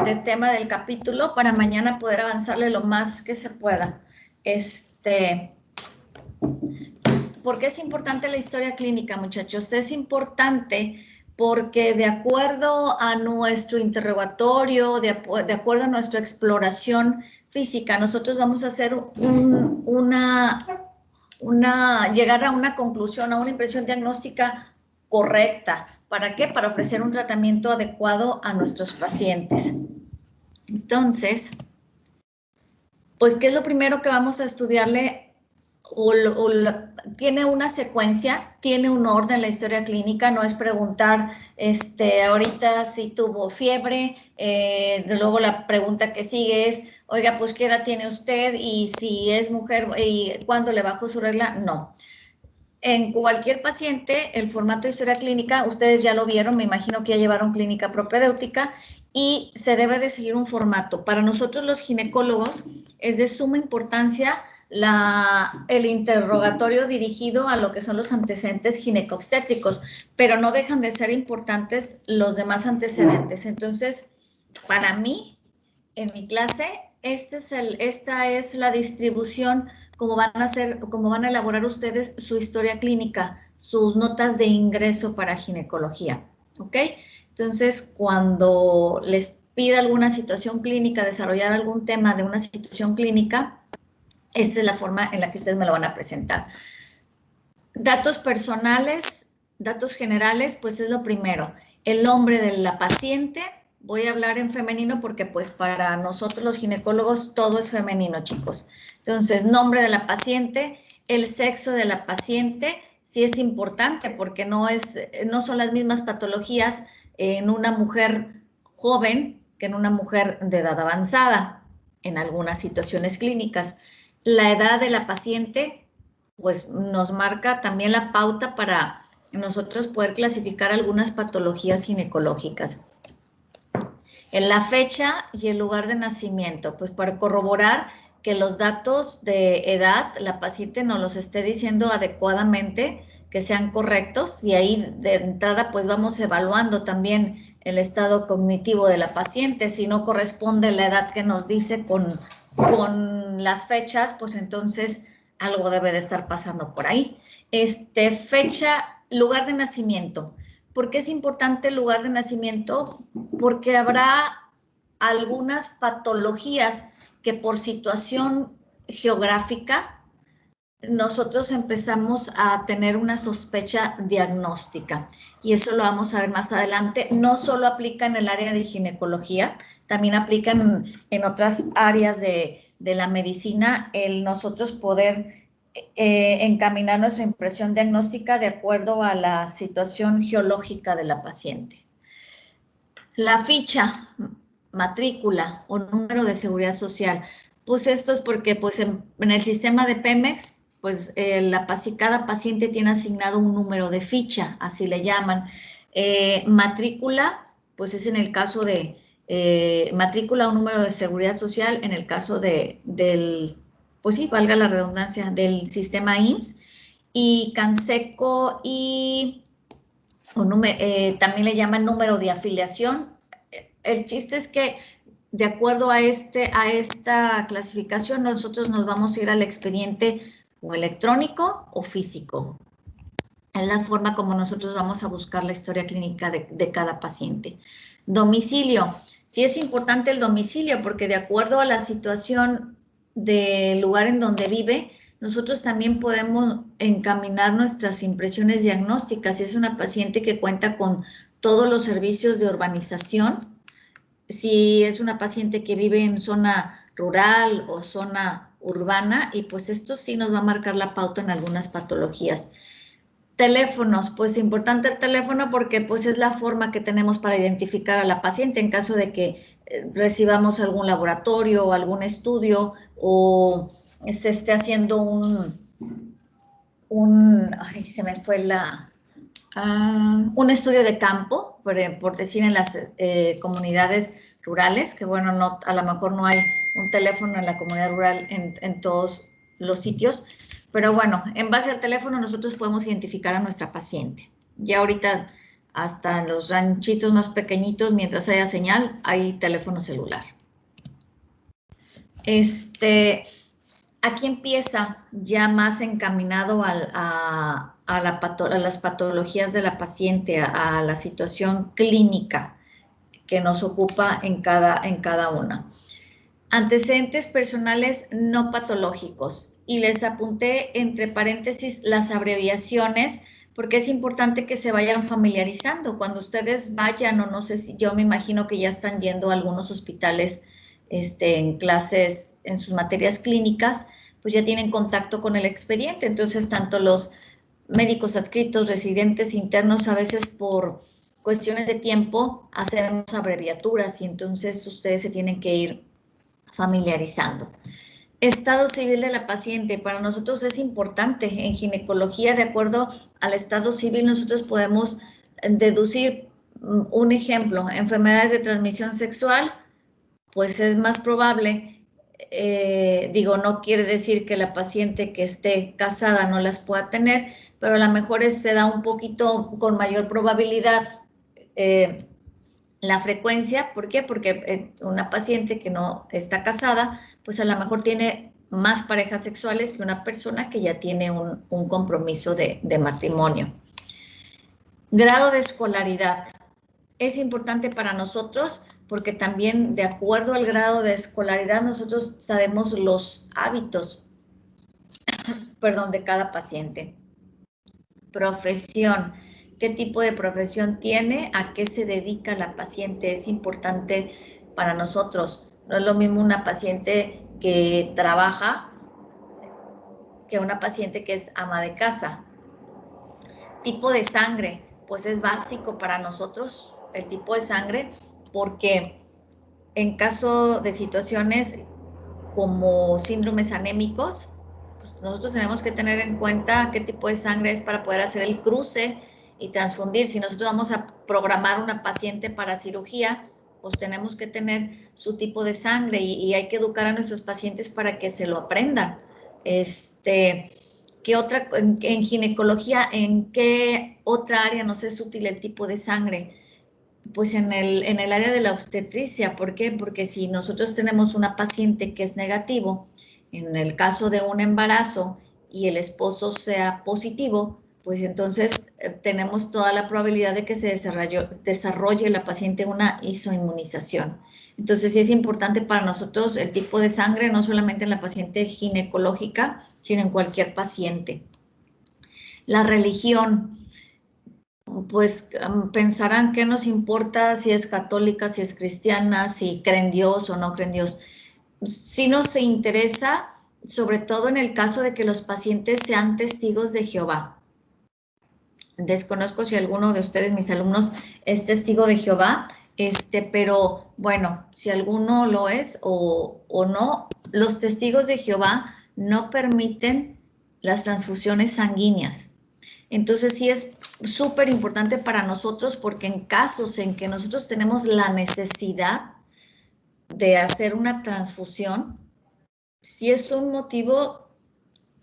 de tema del capítulo para mañana poder avanzarle lo más que se pueda. ¿Por qué es importante la historia clínica, muchachos? Es importante porque de acuerdo a nuestro interrogatorio, de acuerdo a nuestra exploración física, nosotros vamos a hacer llegar a una conclusión, a una impresión diagnóstica correcta. ¿Para qué? Para ofrecer un tratamiento adecuado a nuestros pacientes. Entonces, pues, ¿qué es lo primero que vamos a estudiarle? Tiene una secuencia, tiene un orden la historia clínica, no es preguntar ahorita si tuvo fiebre, luego la pregunta que sigue es, oiga, pues ¿qué edad tiene usted? Y si es mujer, ¿y cuándo le bajó su regla? No. En cualquier paciente, el formato de historia clínica, ustedes ya lo vieron, me imagino que ya llevaron clínica propedéutica, y se debe de seguir un formato. Para nosotros los ginecólogos es de suma importancia el interrogatorio dirigido a lo que son los antecedentes ginecobstétricos, pero no dejan de ser importantes los demás antecedentes. Entonces, para mí, en mi clase, esta es la distribución, cómo van a elaborar ustedes su historia clínica, sus notas de ingreso para ginecología, ¿ok? Entonces, cuando les pida alguna situación clínica, desarrollar algún tema de una situación clínica, esta es la forma en la que ustedes me lo van a presentar. Datos personales, datos generales, pues es lo primero. El nombre de la paciente, voy a hablar en femenino porque pues para nosotros los ginecólogos todo es femenino, chicos. Entonces, nombre de la paciente, el sexo de la paciente, sí es importante porque no son las mismas patologías en una mujer joven que en una mujer de edad avanzada en algunas situaciones clínicas. La edad de la paciente, pues nos marca también la pauta para nosotros poder clasificar algunas patologías ginecológicas. En la fecha y el lugar de nacimiento, pues para corroborar que los datos de edad la paciente nos los esté diciendo adecuadamente, que sean correctos, y ahí de entrada pues vamos evaluando también el estado cognitivo de la paciente. Si no corresponde la edad que nos dice con las fechas, pues entonces algo debe de estar pasando por ahí. Fecha, lugar de nacimiento. ¿Por qué es importante el lugar de nacimiento? Porque habrá algunas patologías que por situación geográfica nosotros empezamos a tener una sospecha diagnóstica, y eso lo vamos a ver más adelante. No solo aplica en el área de ginecología, también aplica en otras áreas de la medicina, el nosotros poder encaminar nuestra impresión diagnóstica de acuerdo a la situación geológica de la paciente. La ficha, matrícula o número de seguridad social. Pues esto es porque pues en el sistema de Pemex, pues cada paciente tiene asignado un número de ficha, así le llaman. Matrícula, pues es en el caso de matrícula o número de seguridad social, en el caso del, pues sí, valga la redundancia, del sistema IMSS. Y Canseco también le llaman número de afiliación. El chiste es que de acuerdo a esta clasificación, nosotros nos vamos a ir al expediente o electrónico o físico. Es la forma como nosotros vamos a buscar la historia clínica de cada paciente. Domicilio. Sí es importante el domicilio porque de acuerdo a la situación del lugar en donde vive, nosotros también podemos encaminar nuestras impresiones diagnósticas. Si es una paciente que cuenta con todos los servicios de urbanización, si es una paciente que vive en zona rural o zona urbana, y pues esto sí nos va a marcar la pauta en algunas patologías. Teléfonos, pues importante el teléfono porque pues es la forma que tenemos para identificar a la paciente en caso de que recibamos algún laboratorio o algún estudio o se esté haciendo ay, se me fue un estudio de campo, por decir en las comunidades rurales, que bueno, no, a lo mejor no hay un teléfono en la comunidad rural en todos los sitios, pero bueno, en base al teléfono nosotros podemos identificar a nuestra paciente. Ya ahorita hasta en los ranchitos más pequeñitos, mientras haya señal, hay teléfono celular. Aquí empieza ya más encaminado a las patologías de la paciente, a la situación clínica que nos ocupa en cada una. Antecedentes personales no patológicos. Y les apunté entre paréntesis las abreviaciones porque es importante que se vayan familiarizando. Cuando ustedes vayan, o no sé si yo me imagino que ya están yendo a algunos hospitales en clases, en sus materias clínicas, pues ya tienen contacto con el expediente. Entonces, tanto los médicos adscritos, residentes, internos, a veces por cuestiones de tiempo hacemos abreviaturas y entonces ustedes se tienen que ir familiarizando. Estado civil de la paciente, para nosotros es importante. En ginecología, de acuerdo al estado civil, nosotros podemos deducir un ejemplo, enfermedades de transmisión sexual, pues es más probable, no quiere decir que la paciente que esté casada no las pueda tener, pero a lo mejor se da un poquito con mayor probabilidad la frecuencia. ¿Por qué? Porque una paciente que no está casada, pues a lo mejor tiene más parejas sexuales que una persona que ya tiene un compromiso de matrimonio. Grado de escolaridad. Es importante para nosotros porque también de acuerdo al grado de escolaridad nosotros sabemos los hábitos, de cada paciente. Profesión. ¿Qué tipo de profesión tiene? ¿A qué se dedica la paciente? Es importante para nosotros. No es lo mismo una paciente que trabaja que una paciente que es ama de casa. Tipo de sangre, pues es básico para nosotros el tipo de sangre porque en caso de situaciones como síndromes anémicos, pues nosotros tenemos que tener en cuenta qué tipo de sangre es para poder hacer el cruce y transfundir. Si nosotros vamos a programar una paciente para cirugía, pues tenemos que tener su tipo de sangre y hay que educar a nuestros pacientes para que se lo aprendan. ¿Qué otra, en ginecología, en qué otra área nos es útil el tipo de sangre? Pues en el área de la obstetricia. ¿Por qué? Porque si nosotros tenemos una paciente que es negativo, en el caso de un embarazo y el esposo sea positivo, pues entonces tenemos toda la probabilidad de que se desarrolle la paciente una isoinmunización. Entonces sí es importante para nosotros el tipo de sangre, no solamente en la paciente ginecológica, sino en cualquier paciente. La religión. Pues pensarán qué nos importa si es católica, si es cristiana, si cree en Dios o no cree en Dios. Sí nos interesa, sobre todo en el caso de que los pacientes sean testigos de Jehová. Desconozco si alguno de ustedes, mis alumnos, es testigo de Jehová, pero bueno, si alguno lo es o no, los testigos de Jehová no permiten las transfusiones sanguíneas. Entonces sí es súper importante para nosotros porque en casos en que nosotros tenemos la necesidad de hacer una transfusión, sí es un motivo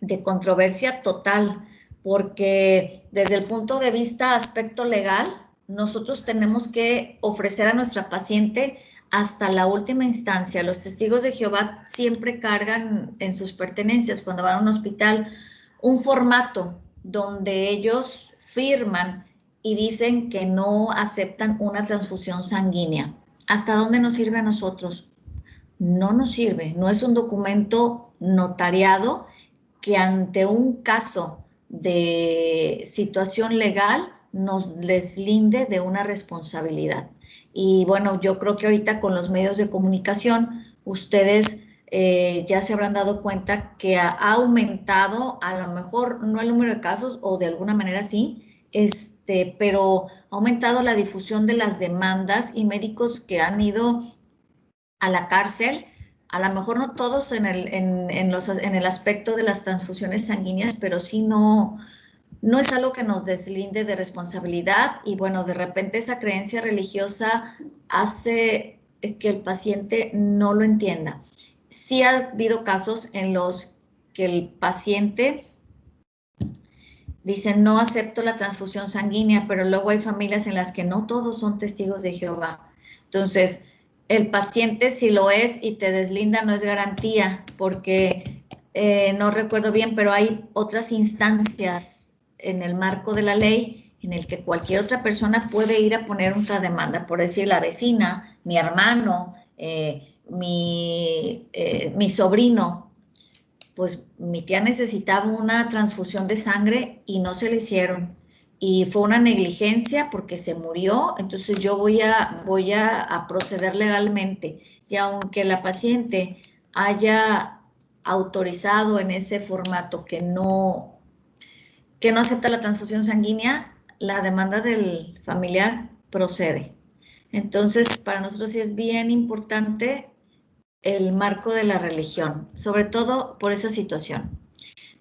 de controversia total, porque desde el punto de vista aspecto legal, nosotros tenemos que ofrecer a nuestra paciente hasta la última instancia. Los testigos de Jehová siempre cargan en sus pertenencias cuando van a un hospital un formato donde ellos firman y dicen que no aceptan una transfusión sanguínea. ¿Hasta dónde nos sirve a nosotros? No nos sirve, no es un documento notariado que ante un caso de situación legal nos deslinde de una responsabilidad. Y bueno, yo creo que ahorita con los medios de comunicación, ustedes ya se habrán dado cuenta que ha aumentado, a lo mejor no el número de casos o de alguna manera sí, pero ha aumentado la difusión de las demandas y médicos que han ido a la cárcel, a lo mejor no todos en el aspecto de las transfusiones sanguíneas, pero sí no es algo que nos deslinde de responsabilidad y bueno, de repente esa creencia religiosa hace que el paciente no lo entienda. Sí ha habido casos en los que el paciente Dicen, no acepto la transfusión sanguínea, pero luego hay familias en las que no todos son testigos de Jehová. Entonces, el paciente si lo es y te deslinda no es garantía, porque no recuerdo bien, pero hay otras instancias en el marco de la ley en el que cualquier otra persona puede ir a poner otra demanda, por decir la vecina, mi hermano, mi sobrino. Pues mi tía necesitaba una transfusión de sangre y no se le hicieron. Y fue una negligencia porque se murió, entonces yo voy a proceder legalmente. Y aunque la paciente haya autorizado en ese formato que no acepta la transfusión sanguínea, la demanda del familiar procede. Entonces, para nosotros sí es bien importante el marco de la religión, sobre todo por esa situación.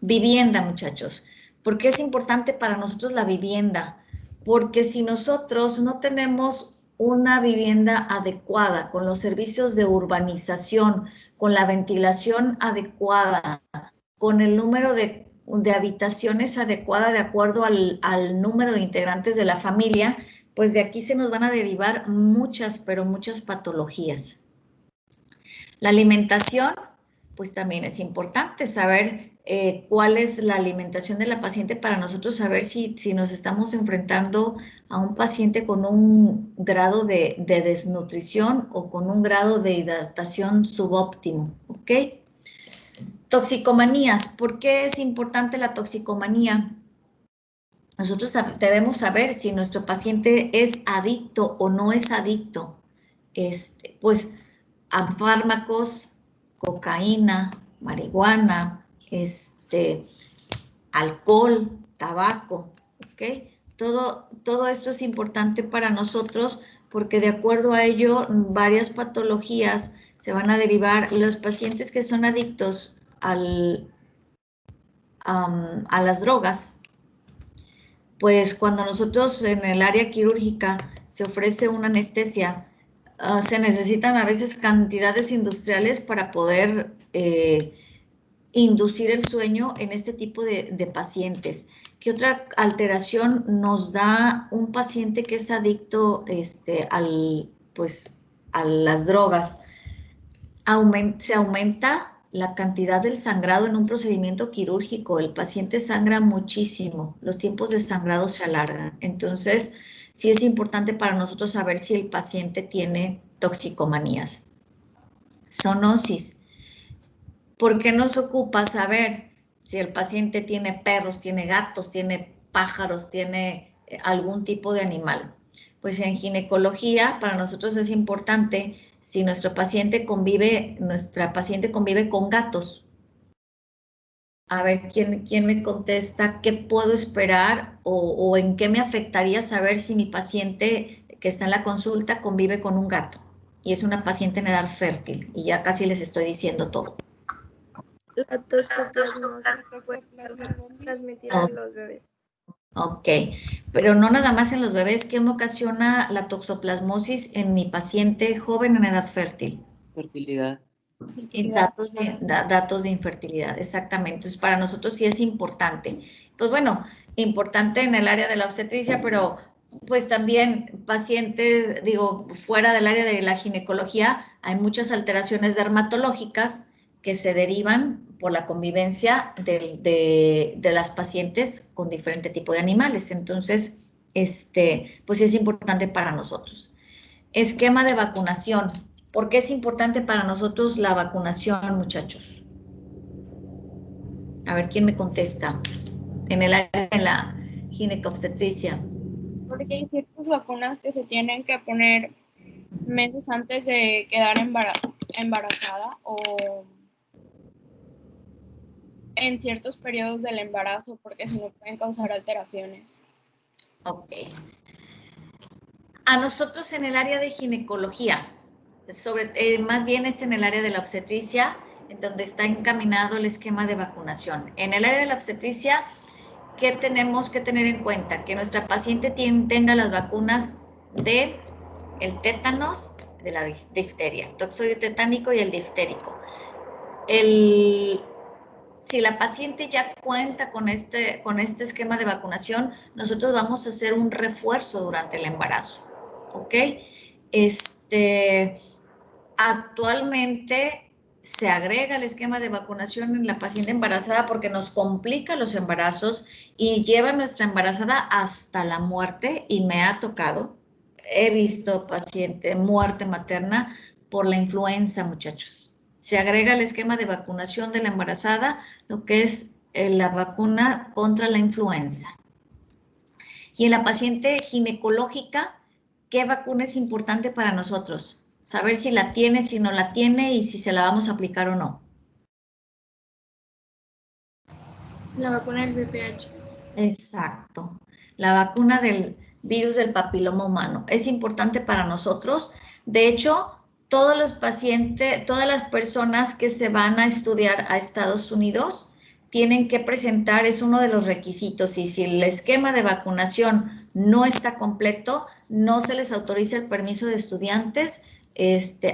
Vivienda, muchachos. ¿Por qué es importante para nosotros la vivienda? Porque si nosotros no tenemos una vivienda adecuada, con los servicios de urbanización, con la ventilación adecuada, con el número de habitaciones adecuada de acuerdo al número de integrantes de la familia, pues de aquí se nos van a derivar muchas, pero muchas patologías. La alimentación, pues también es importante saber cuál es la alimentación de la paciente para nosotros saber si nos estamos enfrentando a un paciente con un grado de desnutrición o con un grado de hidratación subóptimo, ¿ok? Toxicomanías, ¿por qué es importante la toxicomanía? Nosotros debemos saber si nuestro paciente es adicto o no es adicto, pues a fármacos, cocaína, marihuana, alcohol, tabaco, ¿ok? Todo esto es importante para nosotros porque de acuerdo a ello varias patologías se van a derivar. Los pacientes que son adictos a las drogas, pues cuando nosotros en el área quirúrgica se ofrece una anestesia, se necesitan a veces cantidades industriales para poder inducir el sueño en este tipo de pacientes. ¿Qué otra alteración nos da un paciente que es adicto pues, a las drogas? Se aumenta la cantidad del sangrado en un procedimiento quirúrgico. El paciente sangra muchísimo, los tiempos de sangrado se alargan. Entonces, sí es importante para nosotros saber si el paciente tiene toxicomanías. Zoonosis. ¿Por qué nos ocupa saber si el paciente tiene perros, tiene gatos, tiene pájaros, tiene algún tipo de animal? Pues en ginecología para nosotros es importante si nuestra paciente convive con gatos. A ver, ¿quién me contesta? ¿Qué puedo esperar o en qué me afectaría saber si mi paciente que está en la consulta convive con un gato? Y es una paciente en edad fértil y ya casi les estoy diciendo todo. La toxoplasmosis puede ser transmitida en los bebés. Ok, pero no nada más en los bebés. ¿Qué me ocasiona la toxoplasmosis en mi paciente joven en edad fértil? Fertilidad. Y datos de infertilidad, exactamente. Entonces, para nosotros sí es importante. Pues bueno, importante en el área de la obstetricia, pero pues también pacientes, digo, fuera del área de la ginecología, hay muchas alteraciones dermatológicas que se derivan por la convivencia de las pacientes con diferente tipo de animales. Entonces, pues es importante para nosotros. Esquema de vacunación. ¿Por qué es importante para nosotros la vacunación, muchachos? A ver, ¿quién me contesta? En el área de la ginecobstetricia. Porque hay ciertas vacunas que se tienen que poner meses antes de quedar embarazada o en ciertos periodos del embarazo, porque si no pueden causar alteraciones. Ok. A nosotros en el área de ginecología, más bien es en el área de la obstetricia, en donde está encaminado el esquema de vacunación. En el área de la obstetricia, ¿qué tenemos que tener en cuenta? Que nuestra paciente tenga las vacunas de el tétanos, de la difteria, el toxoide tetánico y el diftérico. si la paciente ya cuenta con este esquema de vacunación, nosotros vamos a hacer un refuerzo durante el embarazo, ¿ok? Actualmente se agrega el esquema de vacunación en la paciente embarazada porque nos complica los embarazos y lleva a nuestra embarazada hasta la muerte, y me ha tocado, he visto paciente muerte materna por la influenza, muchachos. Se agrega el esquema de vacunación de la embarazada, lo que es la vacuna contra la influenza. Y en la paciente ginecológica, ¿qué vacuna es importante para nosotros? Saber si la tiene, si no la tiene y si se la vamos a aplicar o no. La vacuna del VPH. Exacto. La vacuna del virus del papiloma humano es importante para nosotros. De hecho, todos los pacientes, todas las personas que se van a estudiar a Estados Unidos tienen que presentar, es uno de los requisitos, y si el esquema de vacunación no está completo, no se les autoriza el permiso de estudiantes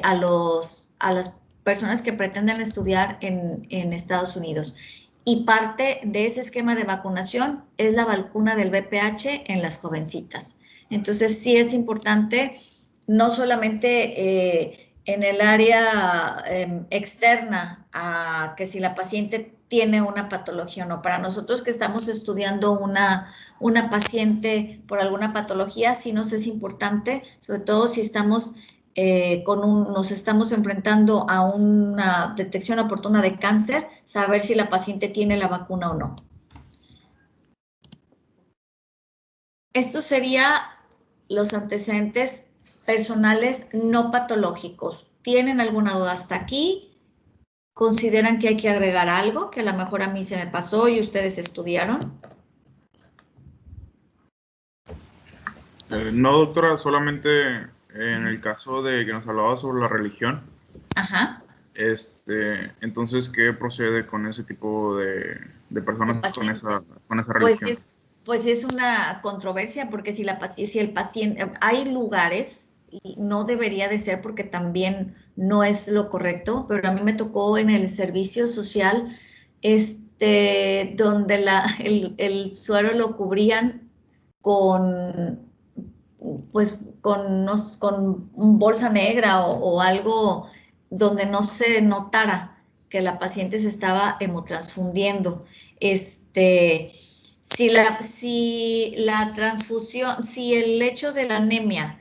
a las personas que pretenden estudiar en Estados Unidos. Y parte de ese esquema de vacunación es la vacuna del VPH en las jovencitas. Entonces, sí es importante, no solamente en el área externa, a que si la paciente tiene una patología o no. Para nosotros que estamos estudiando una paciente por alguna patología, sí nos es importante, sobre todo si estamos nos estamos enfrentando a una detección oportuna de cáncer, saber si la paciente tiene la vacuna o no. Esto sería los antecedentes personales no patológicos. ¿Tienen alguna duda hasta aquí? ¿Consideran que hay que agregar algo que a lo mejor a mí se me pasó y ustedes estudiaron? No, doctora, solamente en el caso de que nos hablaba sobre la religión. Ajá. Entonces, ¿qué procede con ese tipo de personas con esa religión? Pues es una controversia, porque si el paciente, hay lugares, y no debería de ser porque también no es lo correcto, pero a mí me tocó en el servicio social, donde el suero lo cubrían con, pues, con bolsa negra o algo donde no se notara que la paciente se estaba hemotransfundiendo. Si la transfusión, si el hecho de la anemia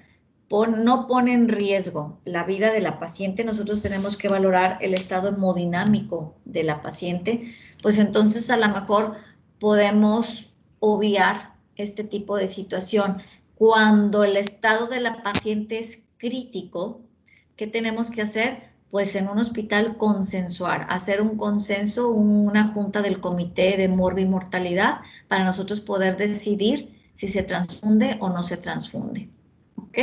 no pone en riesgo la vida de la paciente, nosotros tenemos que valorar el estado hemodinámico de la paciente, pues entonces a lo mejor podemos obviar este tipo de situación. Cuando el estado de la paciente es crítico, ¿qué tenemos que hacer? Pues en un hospital consensuar, hacer un consenso, una junta del comité de morbimortalidad para nosotros poder decidir si se transfunde o no se transfunde. ¿Ok?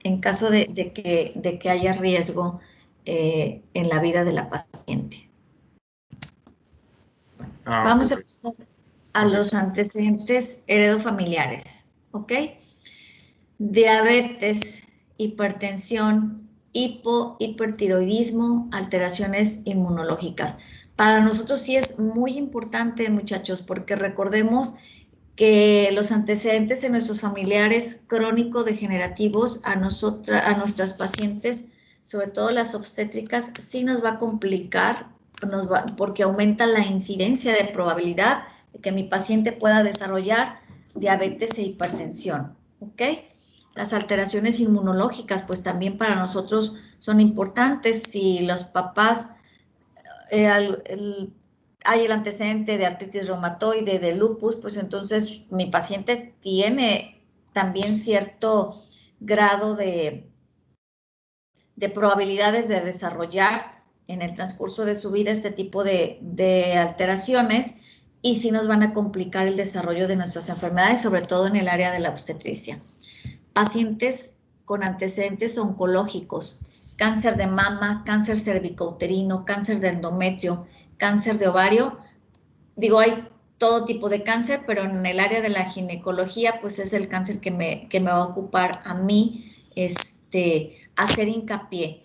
En caso de que haya riesgo en la vida de la paciente. Vamos a pasar a los antecedentes heredofamiliares, ¿ok? Diabetes, hipertensión, hipertiroidismo, alteraciones inmunológicas. Para nosotros sí es muy importante, muchachos, porque recordemos que los antecedentes de nuestros familiares crónico-degenerativos a nuestras pacientes, sobre todo las obstétricas, sí nos va a complicar, porque aumenta la incidencia de probabilidad de que mi paciente pueda desarrollar diabetes e hipertensión, ¿ok? Las alteraciones inmunológicas, pues también para nosotros son importantes. Si los papás, hay el antecedente de artritis reumatoide, de lupus, pues entonces mi paciente tiene también cierto grado de probabilidades de desarrollar en el transcurso de su vida este tipo de alteraciones, y sí nos van a complicar el desarrollo de nuestras enfermedades, sobre todo en el área de la obstetricia. Pacientes con antecedentes oncológicos, cáncer de mama, cáncer cervicouterino, cáncer de endometrio, cáncer de ovario. Digo, hay todo tipo de cáncer, pero en el área de la ginecología, pues es el cáncer que me va a ocupar a mí hacer hincapié.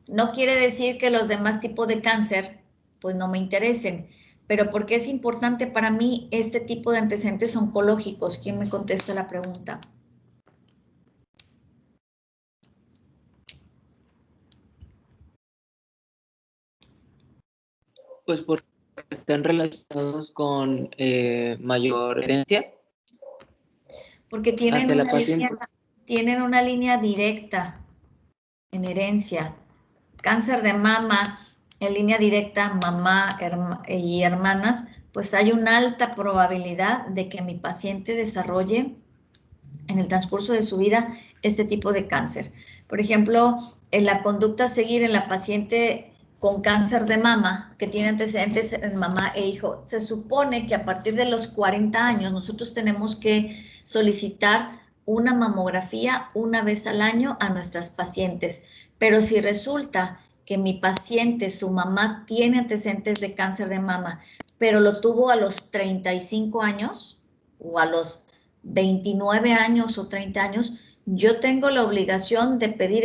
No quiere decir que los demás tipos de cáncer pues no me interesen, pero ¿por qué es importante para mí este tipo de antecedentes oncológicos? ¿Quién me contesta la pregunta? Pues porque están relacionados con mayor herencia Porque hacia la paciente. tienen una línea directa en herencia. Cáncer de mama en línea directa, mamá y hermanas, pues hay una alta probabilidad de que mi paciente desarrolle en el transcurso de su vida este tipo de cáncer. Por ejemplo, en la conducta a seguir en la paciente con cáncer de mama, que tiene antecedentes en mamá e hijo, se supone que a partir de los 40 años nosotros tenemos que solicitar una mamografía una vez al año a nuestras pacientes. Pero si resulta que mi paciente, su mamá, tiene antecedentes de cáncer de mama, pero lo tuvo a los 35 años o a los 29 años o 30 años, yo tengo la obligación de pedir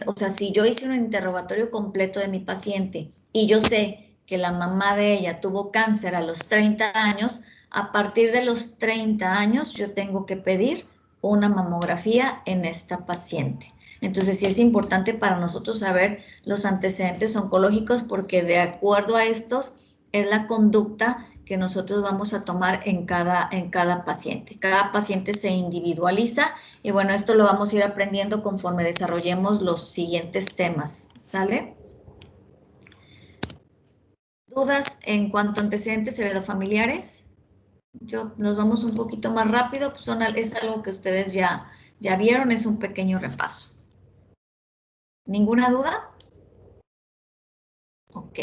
o sea, si yo hice un interrogatorio completo de mi paciente y yo sé que la mamá de ella tuvo cáncer a los 30 años, a partir de los 30 años yo tengo que pedir una mamografía en esta paciente. Entonces sí es importante para nosotros saber los antecedentes oncológicos porque de acuerdo a estos es la conducta que nosotros vamos a tomar en cada paciente. Cada paciente se individualiza y bueno, esto lo vamos a ir aprendiendo conforme desarrollemos los siguientes temas, ¿sale? ¿Dudas en cuanto a antecedentes heredofamiliares? Nos vamos un poquito más rápido, pues es algo que ustedes ya vieron, es un pequeño repaso. ¿Ninguna duda? Ok.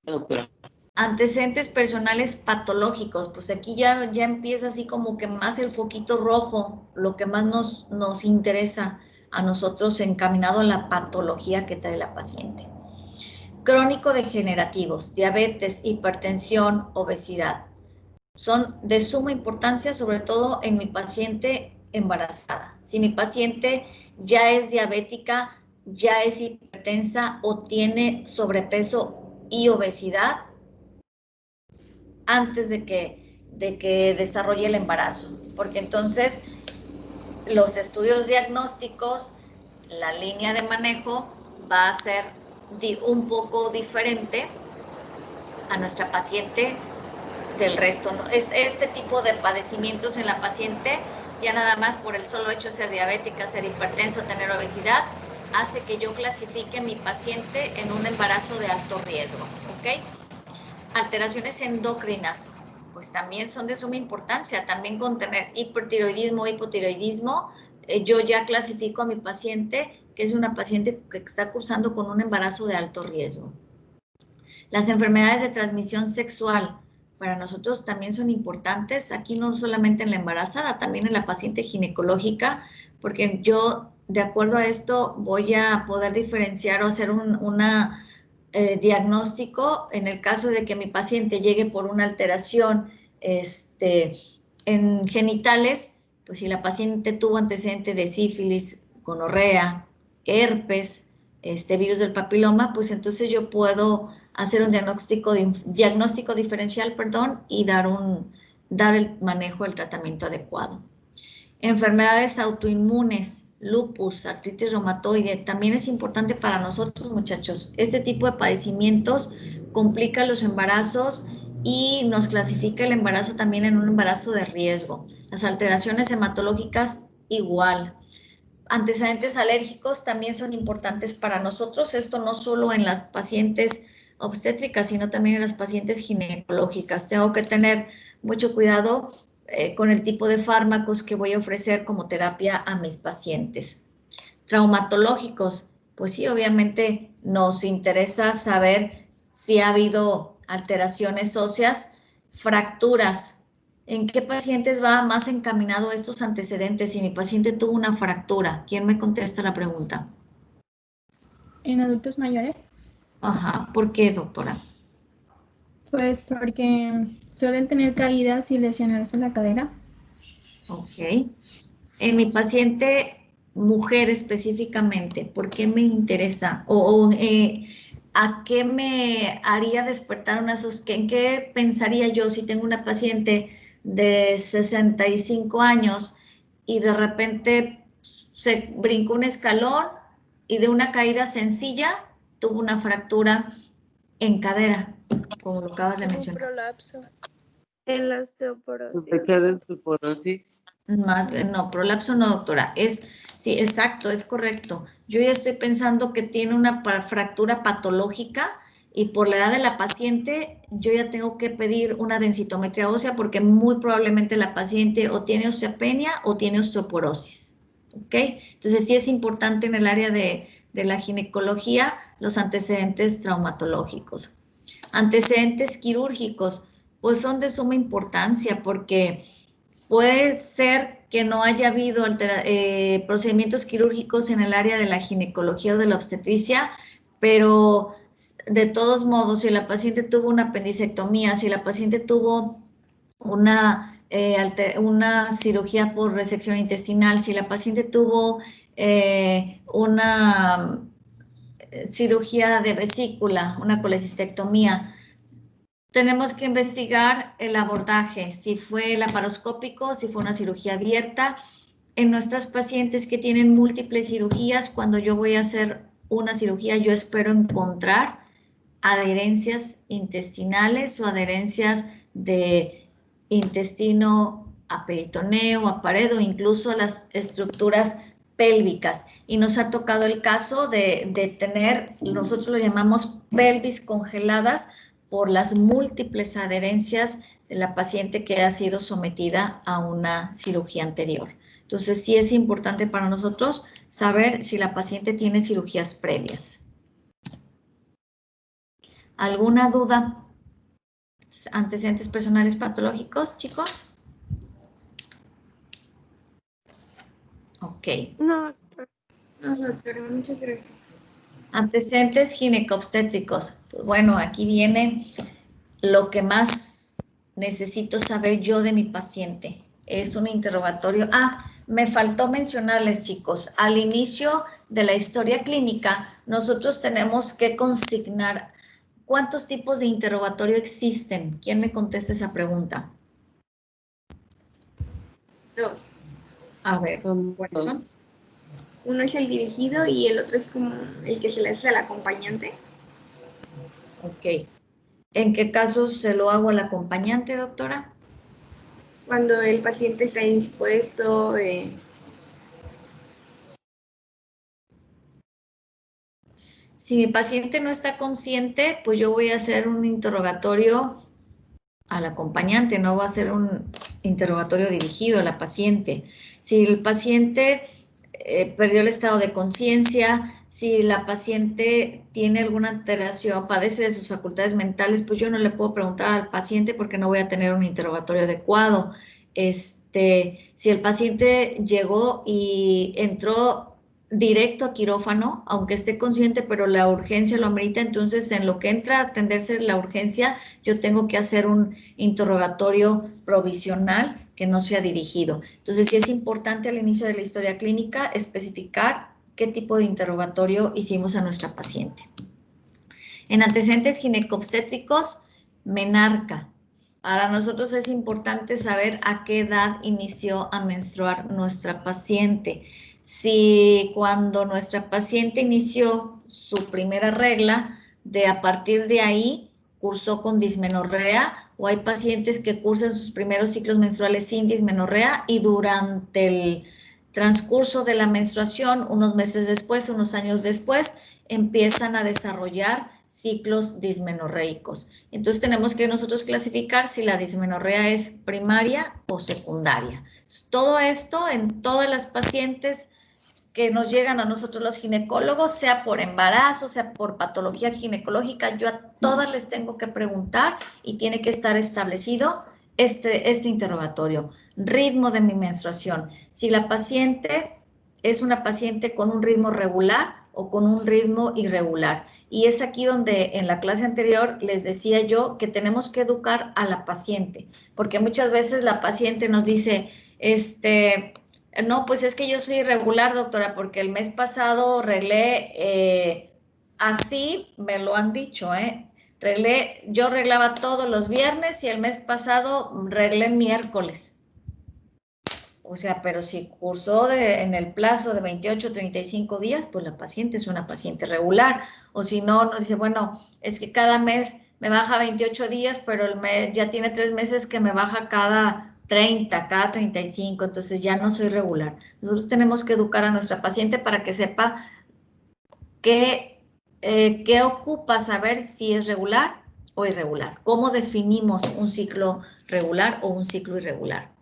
Doctora. Antecedentes personales patológicos, pues aquí ya empieza así como que más el foquito rojo, lo que más nos interesa a nosotros encaminado a la patología que trae la paciente. Crónico-degenerativos, diabetes, hipertensión, obesidad. Son de suma importancia, sobre todo en mi paciente embarazada. Si mi paciente ya es diabética, ya es hipertensa o tiene sobrepeso y obesidad, antes de que desarrolle el embarazo, porque entonces los estudios diagnósticos, la línea de manejo va a ser un poco diferente a nuestra paciente del resto. ¿No? Este tipo de padecimientos en la paciente, ya nada más por el solo hecho de ser diabética, ser hipertenso, tener obesidad, hace que yo clasifique a mi paciente en un embarazo de alto riesgo, ¿ok? Alteraciones endocrinas, pues también son de suma importancia, también con tener hipertiroidismo, hipotiroidismo, yo ya clasifico a mi paciente que es una paciente que está cursando con un embarazo de alto riesgo. Las enfermedades de transmisión sexual para nosotros también son importantes, aquí no solamente en la embarazada, también en la paciente ginecológica, porque yo de acuerdo a esto voy a poder diferenciar o hacer una diagnóstico en el caso de que mi paciente llegue por una alteración en genitales, pues si la paciente tuvo antecedente de sífilis, gonorrea, herpes, virus del papiloma, pues entonces yo puedo hacer un diagnóstico diferencial, y dar el manejo, el tratamiento adecuado. Enfermedades autoinmunes, lupus, artritis reumatoide, también es importante para nosotros, muchachos. Este tipo de padecimientos complica los embarazos y nos clasifica el embarazo también en un embarazo de riesgo. Las alteraciones hematológicas igual. Antecedentes alérgicos también son importantes para nosotros. Esto no solo en las pacientes obstétricas, sino también en las pacientes ginecológicas. Tengo que tener mucho cuidado con el tipo de fármacos que voy a ofrecer como terapia a mis pacientes. Traumatológicos, pues sí, obviamente nos interesa saber si ha habido alteraciones óseas, fracturas. ¿En qué pacientes va más encaminado estos antecedentes? Si mi paciente tuvo una fractura, ¿quién me contesta la pregunta? ¿En adultos mayores? Ajá, ¿por qué, doctora? Pues porque suelen tener caídas y lesionarse la cadera. Ok. En mi paciente mujer específicamente? ¿Por qué me interesa? ¿A qué me haría despertar ¿en qué pensaría yo si tengo una paciente de 65 años y de repente se brincó un escalón y de una caída sencilla tuvo una fractura en cadera, como lo acabas de Un mencionar? prolapso en la osteoporosis. Sospecha de osteoporosis. Más bien, no, prolapso no, doctora. Sí, exacto, es correcto. Yo ya estoy pensando que tiene una fractura patológica y por la edad de la paciente, yo ya tengo que pedir una densitometría ósea porque muy probablemente la paciente o tiene osteopenia o tiene osteoporosis. ¿Ok? Entonces sí es importante en el área de la ginecología los antecedentes traumatológicos. Antecedentes quirúrgicos, pues son de suma importancia porque puede ser que no haya habido procedimientos quirúrgicos en el área de la ginecología o de la obstetricia, pero de todos modos, si la paciente tuvo una apendicectomía, si la paciente tuvo una cirugía por resección intestinal, si la paciente tuvo una cirugía de vesícula, una colecistectomía, tenemos que investigar el abordaje, si fue laparoscópico, si fue una cirugía abierta. En nuestras pacientes que tienen múltiples cirugías, cuando yo voy a hacer una cirugía, yo espero encontrar adherencias intestinales o adherencias de intestino a peritoneo, a pared o incluso a las estructuras pélvicas. Y nos ha tocado el caso de tener, nosotros lo llamamos pelvis congeladas, por las múltiples adherencias de la paciente que ha sido sometida a una cirugía anterior. Entonces, sí es importante para nosotros saber si la paciente tiene cirugías previas. ¿Alguna duda? ¿Antecedentes personales patológicos, chicos? Ok. No, doctora, muchas gracias. Antecedentes ginecobstétricos. Pues bueno, aquí viene lo que más necesito saber yo de mi paciente. Es un interrogatorio. Me faltó mencionarles, chicos, al inicio de la historia clínica, nosotros tenemos que consignar cuántos tipos de interrogatorio existen. ¿Quién me contesta esa pregunta? 2. A ver, ¿cuáles son? Uno es el dirigido y el otro es como el que se le hace al acompañante. Ok. ¿En qué casos se lo hago al acompañante, doctora? Cuando el paciente está indispuesto. Si mi paciente no está consciente, pues yo voy a hacer un interrogatorio al acompañante, no va a ser un interrogatorio dirigido a la paciente. Si el paciente perdió el estado de conciencia, si la paciente tiene alguna alteración, padece de sus facultades mentales, pues yo no le puedo preguntar al paciente porque no voy a tener un interrogatorio adecuado. Si el paciente llegó y entró directo a quirófano, aunque esté consciente, pero la urgencia lo amerita, entonces en lo que entra a atenderse la urgencia, yo tengo que hacer un interrogatorio provisional que no sea dirigido. Entonces, sí es importante al inicio de la historia clínica especificar qué tipo de interrogatorio hicimos a nuestra paciente. En antecedentes ginecobstétricos, menarca. Para nosotros es importante saber a qué edad inició a menstruar nuestra paciente. Si cuando nuestra paciente inició su primera regla, a partir de ahí cursó con dismenorrea, o hay pacientes que cursan sus primeros ciclos menstruales sin dismenorrea y durante el transcurso de la menstruación, unos meses después, unos años después, empiezan a desarrollar ciclos dismenorreicos. Entonces tenemos que nosotros clasificar si la dismenorrea es primaria o secundaria. Todo esto en todas las pacientes que nos llegan a nosotros los ginecólogos, sea por embarazo, sea por patología ginecológica, yo a todas les tengo que preguntar y tiene que estar establecido este interrogatorio. Ritmo de mi menstruación. Si la paciente es una paciente con un ritmo regular o con un ritmo irregular. Y es aquí donde en la clase anterior les decía yo que tenemos que educar a la paciente, porque muchas veces la paciente nos dice, No, pues es que yo soy irregular, doctora, porque el mes pasado reglé, así me lo han dicho, yo reglaba todos los viernes y el mes pasado reglé miércoles. O sea, pero si cursó en el plazo de 28 35 días, pues la paciente es una paciente regular. O si no, nos dice, bueno, es que cada mes me baja 28 días, pero el mes ya tiene 3 meses que me baja cada 30, cada 35, entonces ya no soy regular. Nosotros tenemos que educar a nuestra paciente para que sepa qué ocupa saber si es regular o irregular. ¿Cómo definimos un ciclo regular o un ciclo irregular?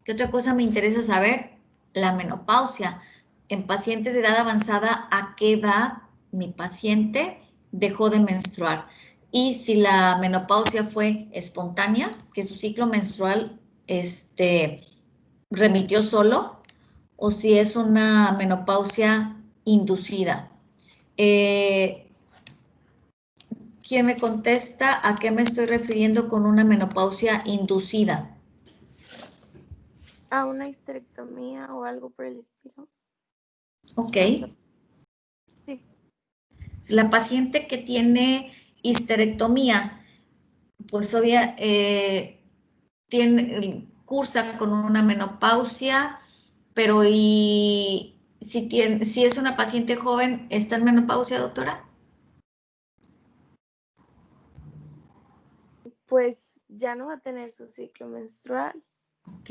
¿Qué otra cosa me interesa saber? La menopausia. En pacientes de edad avanzada, ¿a qué edad mi paciente dejó de menstruar? Y si la menopausia fue espontánea, que su ciclo menstrual remitió solo, o si es una menopausia inducida. ¿Quién me contesta a qué me estoy refiriendo con una menopausia inducida? A una histerectomía o algo por el estilo. Ok. Sí. La paciente que tiene histerectomía, pues cursa con una menopausia, pero y si es una paciente joven, ¿está en menopausia, doctora? Pues ya no va a tener su ciclo menstrual. Ok.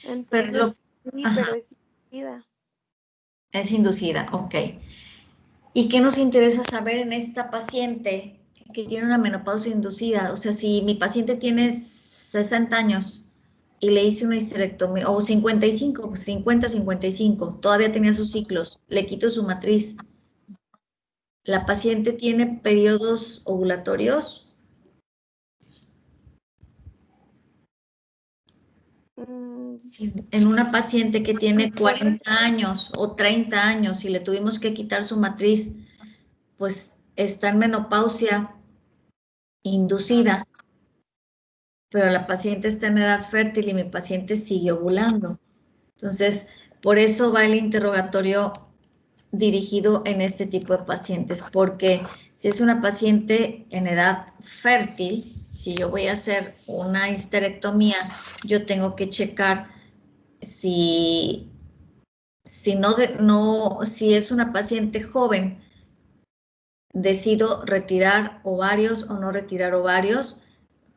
Entonces, sí, Ajá, pero es inducida. es inducida, ok. ¿Y qué nos interesa saber en esta paciente que tiene una menopausia inducida? O sea, si mi paciente tiene 60 años y le hice una histerectomía, o 55, pues 50, 55, todavía tenía sus ciclos, le quito su matriz. ¿La paciente tiene periodos ovulatorios? Si en una paciente que tiene 40 años o 30 años y le tuvimos que quitar su matriz, pues está en menopausia inducida, pero la paciente está en edad fértil y mi paciente sigue ovulando. Entonces, por eso va el interrogatorio dirigido en este tipo de pacientes, porque si es una paciente en edad fértil, si yo voy a hacer una histerectomía, yo tengo que checar si, si es una paciente joven, decido retirar ovarios o no retirar ovarios.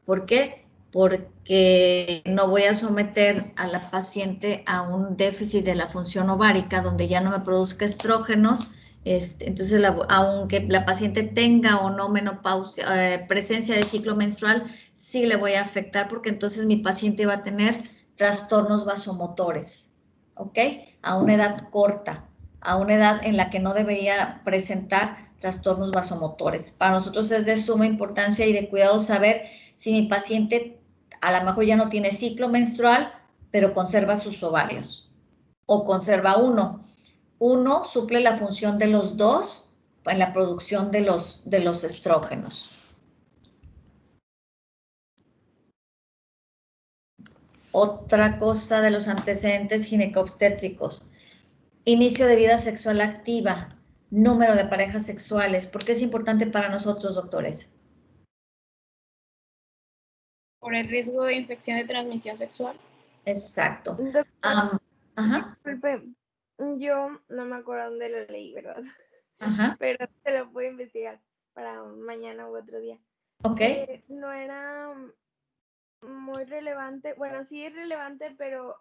¿Por qué? Porque no voy a someter a la paciente a un déficit de la función ovárica donde ya no me produzca estrógenos. Entonces, aunque la paciente tenga o no menopausia, presencia de ciclo menstrual, sí le voy a afectar porque entonces mi paciente va a tener trastornos vasomotores, ¿ok? A una edad corta, a una edad en la que no debería presentar trastornos vasomotores. Para nosotros es de suma importancia y de cuidado saber si mi paciente a lo mejor ya no tiene ciclo menstrual, pero conserva sus ovarios o conserva uno. Uno suple la función de los dos en la producción de los estrógenos. Otra cosa de los antecedentes ginecobstétricos. Inicio de vida sexual activa, número de parejas sexuales. ¿Por qué es importante para nosotros, doctores? Por el riesgo de infección de transmisión sexual. Exacto. Doctora, Ajá, disculpe, yo no me acuerdo dónde lo leí, ¿verdad? ajá, Pero se lo voy a investigar para mañana u otro día. ok. No era muy relevante, bueno, sí es relevante, pero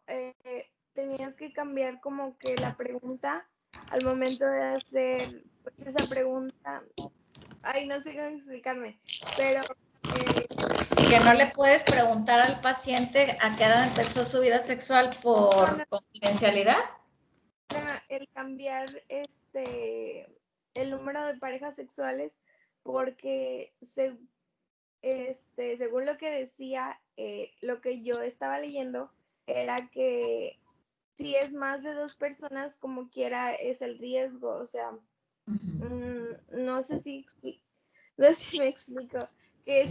tenías que cambiar como que la pregunta al momento de hacer esa pregunta. Ay, no sé cómo explicarme, pero Que no le puedes preguntar al paciente a qué edad empezó su vida sexual por confidencialidad. el cambiar el número de parejas sexuales porque según lo que decía, lo que yo estaba leyendo era que si es más de 2 personas, como quiera, es el riesgo. O sea, no sé si me explico, que es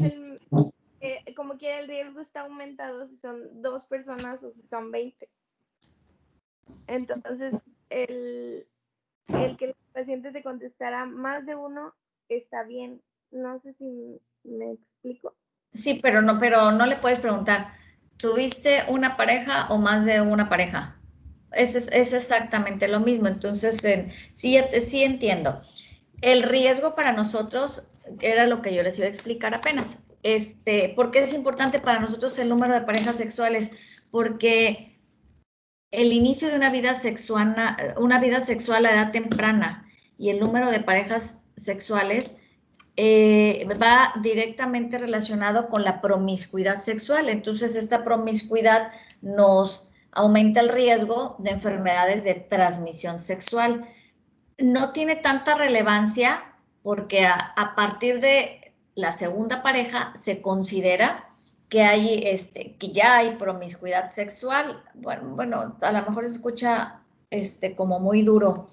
como quiera el riesgo está aumentado si son 2 personas o si son 20. Entonces, el que el paciente te contestara más de uno está bien. No sé si me explico. Sí, pero no le puedes preguntar, ¿tuviste una pareja o más de una pareja? Es exactamente lo mismo. Entonces, sí entiendo. El riesgo para nosotros era lo que yo les iba a explicar apenas. ¿Por qué es importante para nosotros el número de parejas sexuales? Porque el inicio de una vida sexual a edad temprana y el número de parejas sexuales va directamente relacionado con la promiscuidad sexual. Entonces, esta promiscuidad nos aumenta el riesgo de enfermedades de transmisión sexual. No tiene tanta relevancia porque a partir de la segunda pareja se considera que ya hay promiscuidad sexual. Bueno, a lo mejor se escucha como muy duro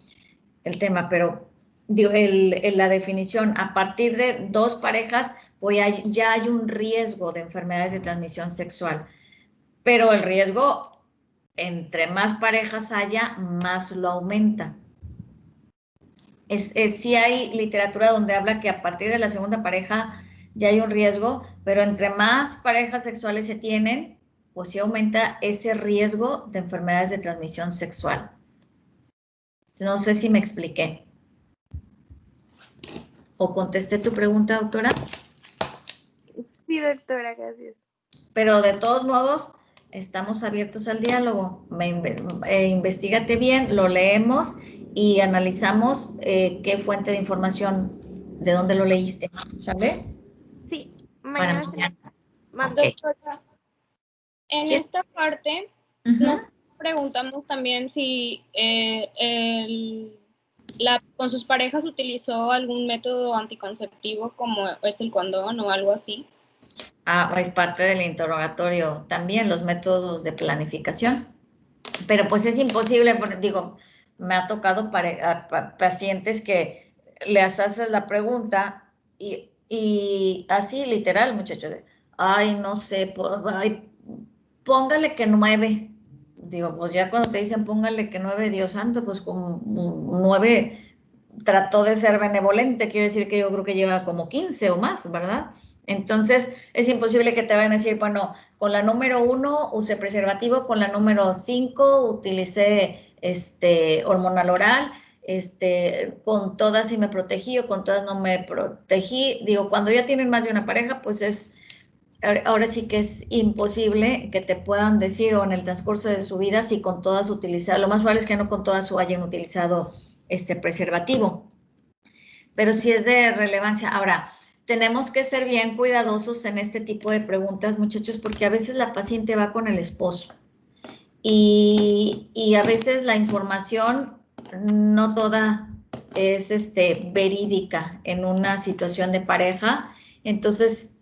el tema, pero digo, la definición, a partir de dos parejas, pues ya hay un riesgo de enfermedades de transmisión sexual, pero el riesgo, entre más parejas haya, más lo aumenta. Sí hay literatura donde habla que a partir de la segunda pareja ya hay un riesgo, pero entre más parejas sexuales se tienen, pues sí aumenta ese riesgo de enfermedades de transmisión sexual. No sé si me expliqué. ¿O contesté tu pregunta, doctora? Sí, doctora, gracias. Pero de todos modos, estamos abiertos al diálogo. Investígate bien, lo leemos y analizamos qué fuente de información, de dónde lo leíste, ¿sale? Sí, Para mañana se mañana. manda. Ok. Doctora, en Sí. esta parte nos preguntamos también si con sus parejas utilizó algún método anticonceptivo como es el condón o algo así. Es parte del interrogatorio también, los métodos de planificación. Pero pues es imposible, digo, me ha tocado pacientes que les haces la pregunta y así literal, muchacho, ay, no sé, ay, póngale que 9. Digo, pues ya cuando te dicen póngale que 9, Dios santo, pues con 9 trató de ser benevolente, quiere decir que yo creo que lleva como 15 o más, ¿verdad? Entonces, es imposible que te vayan a decir, bueno, con la número 1 usé preservativo, con la número 5 utilicé hormonal oral, con todas sí me protegí o con todas no me protegí. Digo, cuando ya tienen más de una pareja, pues ahora sí que es imposible que te puedan decir o en el transcurso de su vida si con todas utilizar, lo más probable es que no con todas hayan utilizado preservativo, pero sí es de relevancia. Ahora, tenemos que ser bien cuidadosos en este tipo de preguntas, muchachos, porque a veces la paciente va con el esposo y a veces la información no toda es verídica en una situación de pareja. Entonces,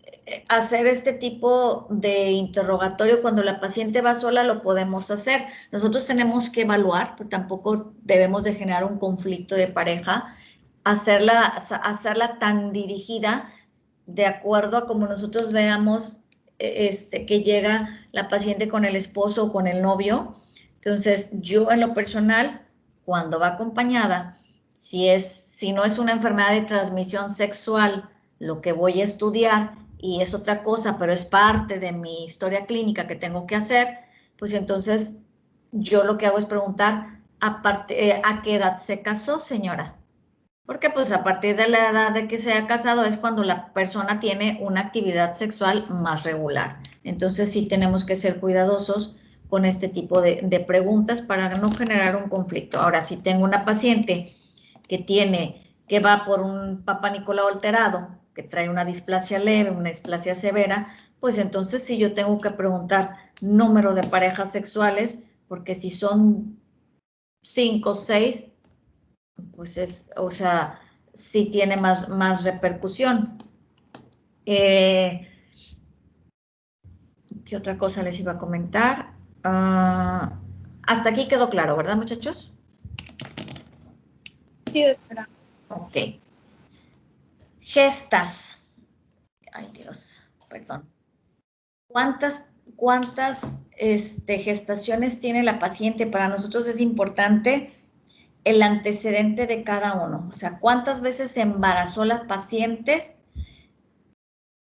hacer este tipo de interrogatorio cuando la paciente va sola lo podemos hacer. Nosotros tenemos que evaluar, pero tampoco debemos de generar un conflicto de pareja, hacerla tan dirigida de acuerdo a como nosotros veamos que llega la paciente con el esposo o con el novio. Entonces, yo en lo personal, cuando va acompañada, si no es una enfermedad de transmisión sexual, lo que voy a estudiar y es otra cosa, pero es parte de mi historia clínica que tengo que hacer, pues entonces yo lo que hago es preguntar, ¿a qué edad se casó, señora? Porque pues a partir de la edad de que se ha casado es cuando la persona tiene una actividad sexual más regular. Entonces sí tenemos que ser cuidadosos con este tipo de preguntas para no generar un conflicto. Ahora, si tengo una paciente que va por un Papá Nicolau alterado, que trae una displasia leve, una displasia severa, pues entonces sí yo tengo que preguntar número de parejas sexuales, porque si son 5 o 6, pues o sea, sí tiene más repercusión. ¿Qué otra cosa les iba a comentar? Hasta aquí quedó claro, ¿verdad, muchachos? Sí, doctora. Ok. Gestas. Ay, Dios, perdón. ¿Cuántas cuántas gestaciones tiene la paciente. Para nosotros es importante el antecedente de cada uno. O sea, cuántas veces se embarazó la paciente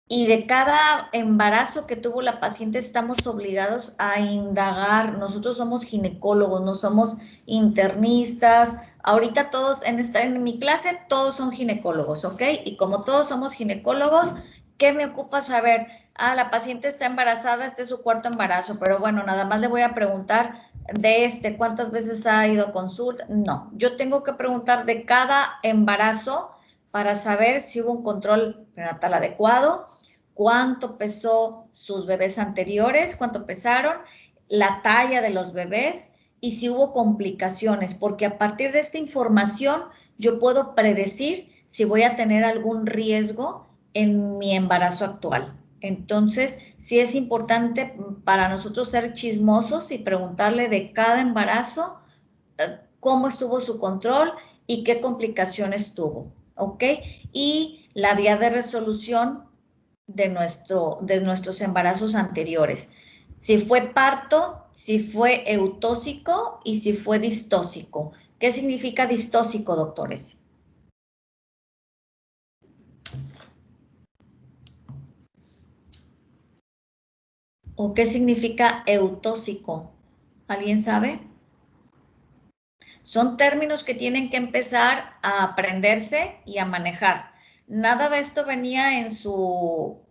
y de cada embarazo que tuvo la paciente estamos obligados a indagar. Nosotros somos ginecólogos, no somos internistas. Ahorita todos en mi clase todos son ginecólogos, ¿ok? Y como todos somos ginecólogos, ¿qué me ocupa saber? Ah, la paciente está embarazada, este es su cuarto embarazo, pero bueno, nada más le voy a preguntar de cuántas veces ha ido a consulta. No, yo tengo que preguntar de cada embarazo para saber si hubo un control prenatal adecuado, cuánto pesó sus bebés anteriores, cuánto pesaron, la talla de los bebés y si hubo complicaciones, porque a partir de esta información yo puedo predecir si voy a tener algún riesgo en mi embarazo actual. Entonces, sí es importante para nosotros ser chismosos y preguntarle de cada embarazo cómo estuvo su control y qué complicaciones tuvo, ¿ok? Y la vía de resolución de nuestros embarazos anteriores. Si fue parto, si fue eutóxico y si fue distóxico. ¿Qué significa distóxico, doctores? ¿O qué significa eutóxico? ¿Alguien sabe? Son términos que tienen que empezar a aprenderse y a manejar. Nada de esto venía en su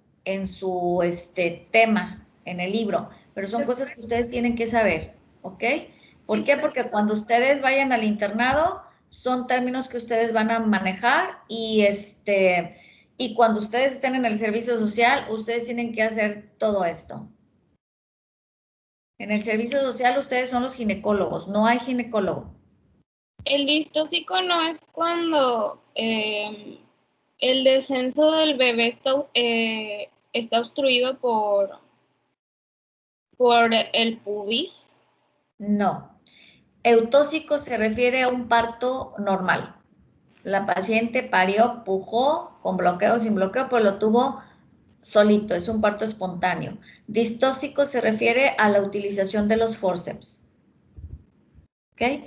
tema, en el libro, pero son cosas que ustedes tienen que saber, ¿ok? ¿Por qué? Porque cuando ustedes vayan al internado, son términos que ustedes van a manejar y cuando ustedes estén en el servicio social, ustedes tienen que hacer todo esto. En el servicio social ustedes son los ginecólogos, no hay ginecólogo. El distóxico no es cuando el descenso del bebé está obstruido por el pubis. No. Eutóxico se refiere a un parto normal. La paciente parió, pujó, con bloqueo, sin bloqueo, pero lo tuvo solito, es un parto espontáneo. Distóxico se refiere a la utilización de los forceps. ¿Ok?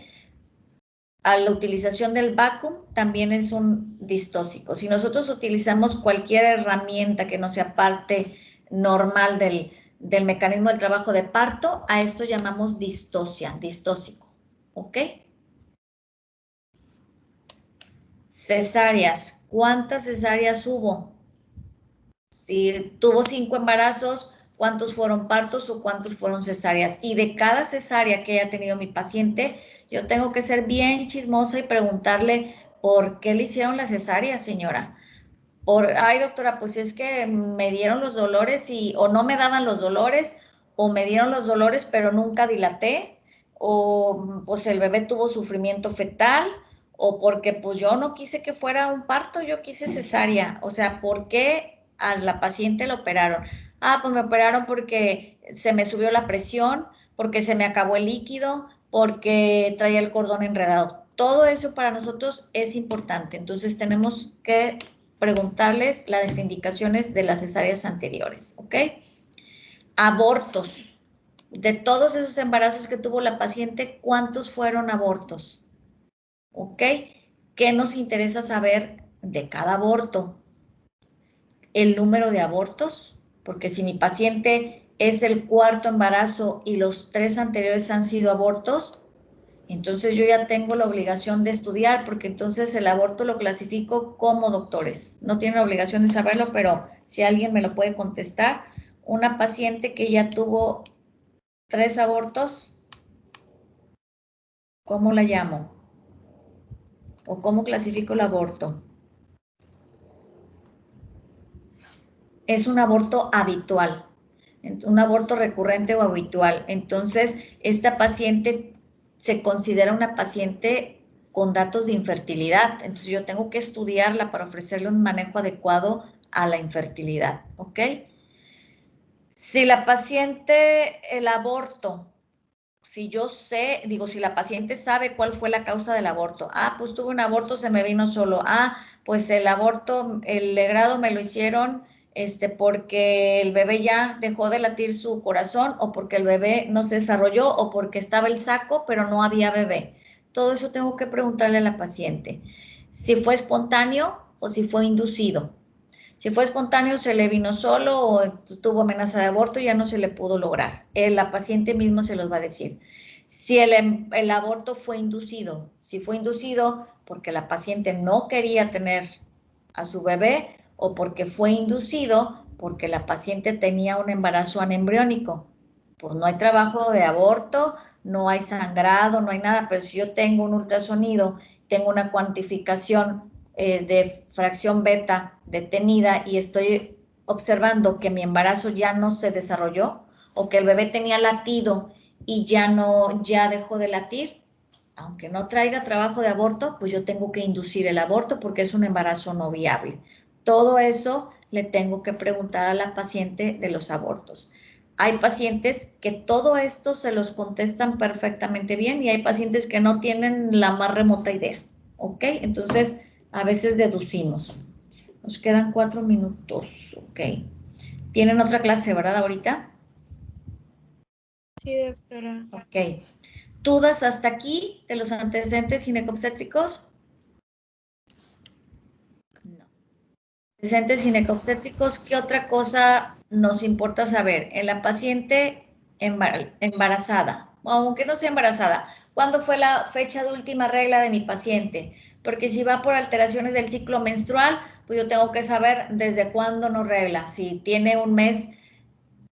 A la utilización del vacuum también es un distóxico. Si nosotros utilizamos cualquier herramienta que no sea parte normal del mecanismo del trabajo de parto, a esto llamamos distóxico. ¿Ok? Cesáreas. ¿Cuántas cesáreas hubo? Si tuvo 5 embarazos, ¿cuántos fueron partos o cuántos fueron cesáreas? Y de cada cesárea que haya tenido mi paciente, yo tengo que ser bien chismosa y preguntarle por qué le hicieron la cesárea, señora. Ay, doctora, pues es que me dieron los dolores o no me daban los dolores, o me dieron los dolores pero nunca dilaté, o pues el bebé tuvo sufrimiento fetal, o porque pues yo no quise que fuera un parto, yo quise cesárea. O sea, ¿por qué a la paciente la operaron? Ah, pues me operaron porque se me subió la presión, porque se me acabó el líquido, porque traía el cordón enredado. Todo eso para nosotros es importante. Entonces tenemos que preguntarles las indicaciones de las cesáreas anteriores, ¿ok? Abortos. De todos esos embarazos que tuvo la paciente, ¿cuántos fueron abortos? ¿Ok? ¿Qué nos interesa saber de cada aborto? El número de abortos, porque si mi paciente es el cuarto embarazo y los 3 anteriores han sido abortos, entonces yo ya tengo la obligación de estudiar, porque entonces el aborto lo clasifico como, doctores. No tienen la obligación de saberlo, pero si alguien me lo puede contestar. Una paciente que ya tuvo 3 abortos, ¿cómo la llamo? ¿O cómo clasifico el aborto? Es un aborto habitual, un aborto recurrente o habitual. Entonces, esta paciente se considera una paciente con datos de infertilidad. Entonces, yo tengo que estudiarla para ofrecerle un manejo adecuado a la infertilidad, ¿ok? Si la paciente, el aborto, si yo sé, digo, si la paciente sabe cuál fue la causa del aborto. Ah, pues tuve un aborto, se me vino solo. Ah, pues el aborto, el legrado me lo hicieron porque el bebé ya dejó de latir su corazón o porque el bebé no se desarrolló o porque estaba el saco pero no había bebé. Todo eso tengo que preguntarle a la paciente. Si fue espontáneo o si fue inducido. Si fue espontáneo, se le vino solo o tuvo amenaza de aborto, ya no se le pudo lograr. La paciente misma se los va a decir. Si el aborto fue inducido, si fue inducido porque la paciente no quería tener a su bebé o porque fue inducido porque la paciente tenía un embarazo anembriónico, pues no hay trabajo de aborto, no hay sangrado, no hay nada, pero si yo tengo un ultrasonido, tengo una cuantificación de fracción beta detenida y estoy observando que mi embarazo ya no se desarrolló o que el bebé tenía latido y ya dejó de latir, aunque no traiga trabajo de aborto, pues yo tengo que inducir el aborto porque es un embarazo no viable. Todo eso le tengo que preguntar a la paciente de los abortos. Hay pacientes que todo esto se los contestan perfectamente bien y hay pacientes que no tienen la más remota idea, ¿ok? Entonces, a veces deducimos. Nos quedan 4 minutos, ok. ¿Tienen otra clase, verdad, ahorita? Sí, doctora. Ok. ¿Dudas hasta aquí de los antecedentes ginecobstétricos? No. Antecedentes ginecobstétricos, ¿qué otra cosa nos importa saber? En la paciente embarazada, aunque no sea embarazada, ¿cuándo fue la fecha de última regla de mi paciente? Porque si va por alteraciones del ciclo menstrual, pues yo tengo que saber desde cuándo no regla. Si tiene un mes,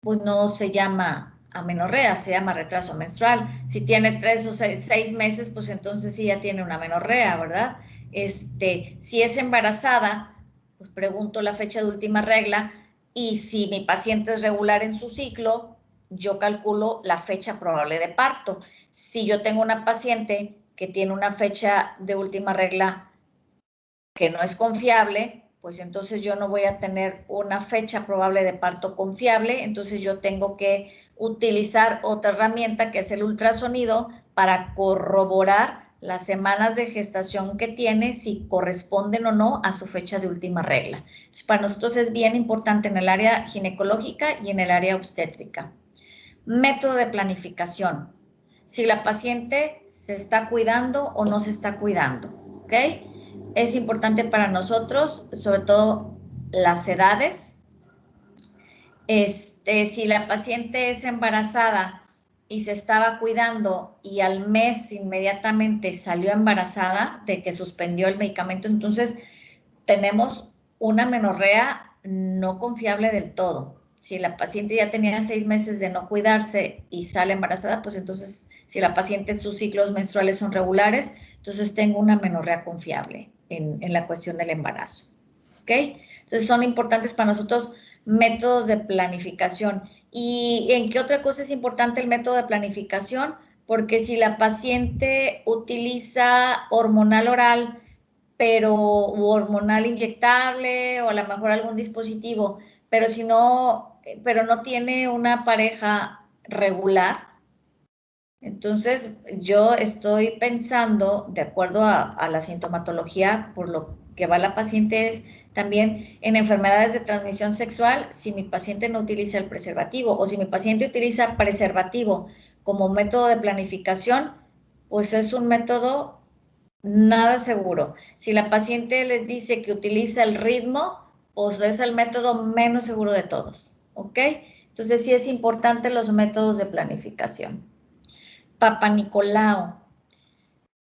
pues no se llama amenorrea, se llama retraso menstrual. Si tiene 3 o 6 meses, pues entonces sí ya tiene una amenorrea, ¿verdad? Si es embarazada, pues pregunto la fecha de última regla y si mi paciente es regular en su ciclo, yo calculo la fecha probable de parto. Si yo tengo una paciente que tiene una fecha de última regla que no es confiable, pues entonces yo no voy a tener una fecha probable de parto confiable, entonces yo tengo que utilizar otra herramienta que es el ultrasonido para corroborar las semanas de gestación que tiene, si corresponden o no a su fecha de última regla. Entonces, para nosotros es bien importante en el área ginecológica y en el área obstétrica. Método de planificación. Si la paciente se está cuidando o no se está cuidando, ¿ok? Es importante para nosotros, sobre todo las edades. Si la paciente es embarazada y se estaba cuidando y al mes inmediatamente salió embarazada de que suspendió el medicamento, entonces tenemos una amenorrea no confiable del todo. Si la paciente ya tenía 6 meses de no cuidarse y sale embarazada, pues entonces, si la paciente sus ciclos menstruales son regulares, entonces tengo una amenorrea confiable en la cuestión del embarazo. ¿Ok? Entonces son importantes para nosotros métodos de planificación. ¿Y en qué otra cosa es importante el método de planificación? Porque si la paciente utiliza hormonal oral, pero hormonal inyectable o a lo mejor algún dispositivo, pero si no, pero no tiene una pareja regular, entonces yo estoy pensando, de acuerdo a la sintomatología, por lo que va la paciente, es también en enfermedades de transmisión sexual, si mi paciente no utiliza el preservativo o si mi paciente utiliza preservativo como método de planificación, pues es un método nada seguro. Si la paciente les dice que utiliza el ritmo, pues es el método menos seguro de todos, ¿ok? Entonces sí es importante los métodos de planificación. Papa Nicolau.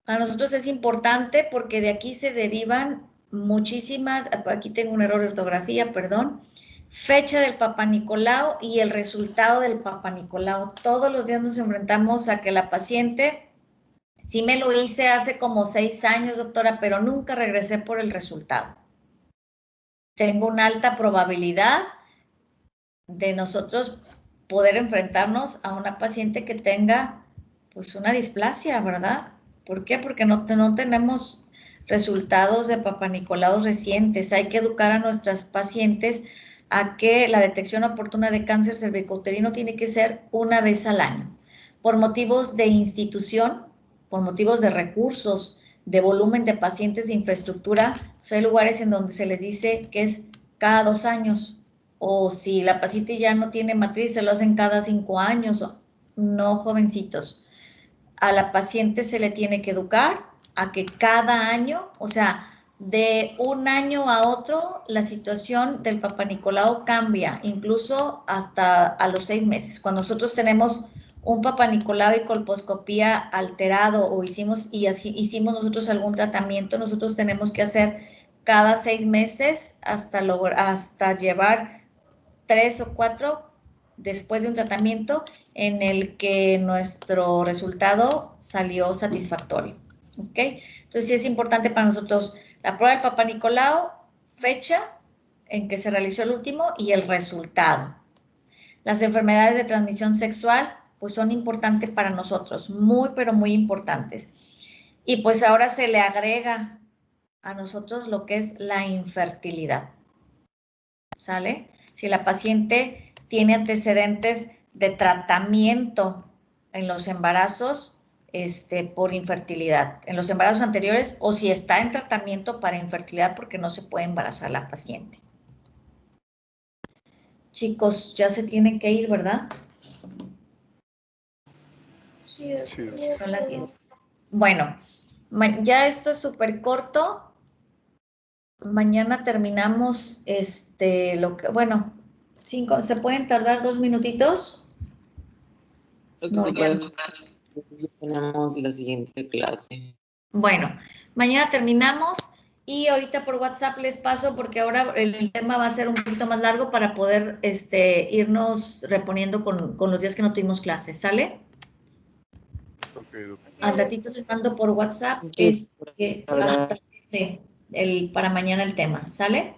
Para nosotros es importante porque de aquí se derivan muchísimas, aquí tengo un error de ortografía, perdón, fecha del Papa Nicolau y el resultado del Papa Nicolau. Todos los días nos enfrentamos a que la paciente, sí me lo hice hace como 6 años, doctora, pero nunca regresé por el resultado. Tengo una alta probabilidad de nosotros poder enfrentarnos a una paciente que tenga pues una displasia, ¿verdad? ¿Por qué? Porque no tenemos resultados de Papa Nicolau recientes. Hay que educar a nuestras pacientes a que la detección oportuna de cáncer cervicouterino tiene que ser una vez al año. Por motivos de institución, por motivos de recursos, de volumen de pacientes, de infraestructura, pues hay lugares en donde se les dice que es cada 2 años. o si la paciente ya no tiene matriz, se lo hacen cada 5 años. No, jovencitos. A la paciente se le tiene que educar a que cada año, o sea, de un año a otro, la situación del Papá Nicolau cambia, incluso hasta a los 6 meses. Cuando nosotros tenemos un Papá Nicolau y colposcopía alterado o hicimos nosotros algún tratamiento, nosotros tenemos que hacer cada 6 meses hasta llevar 3 o 4 después de un tratamiento en el que nuestro resultado salió satisfactorio. ¿Ok? Entonces sí es importante para nosotros la prueba del Papá Nicolau, fecha en que se realizó el último y el resultado. Las enfermedades de transmisión sexual pues son importantes para nosotros, muy pero muy importantes. Y pues ahora se le agrega a nosotros lo que es la infertilidad. ¿Sale? Si la paciente tiene antecedentes de tratamiento en los embarazos por infertilidad, en los embarazos anteriores, o si está en tratamiento para infertilidad porque no se puede embarazar la paciente. Chicos, ya se tienen que ir, ¿verdad? Sí, Son las 10. Bueno, ya esto es súper corto. Mañana terminamos bueno, 5, ¿se pueden tardar 2 minutitos? Lo que pasa es que tenemos la siguiente clase. Bueno, mañana terminamos y ahorita por WhatsApp les paso porque ahora el tema va a ser un poquito más largo para poder irnos reponiendo con los días que no tuvimos clases, ¿sale? Ok. Al ratito les mando por WhatsApp Sí, para mañana el tema, ¿sale?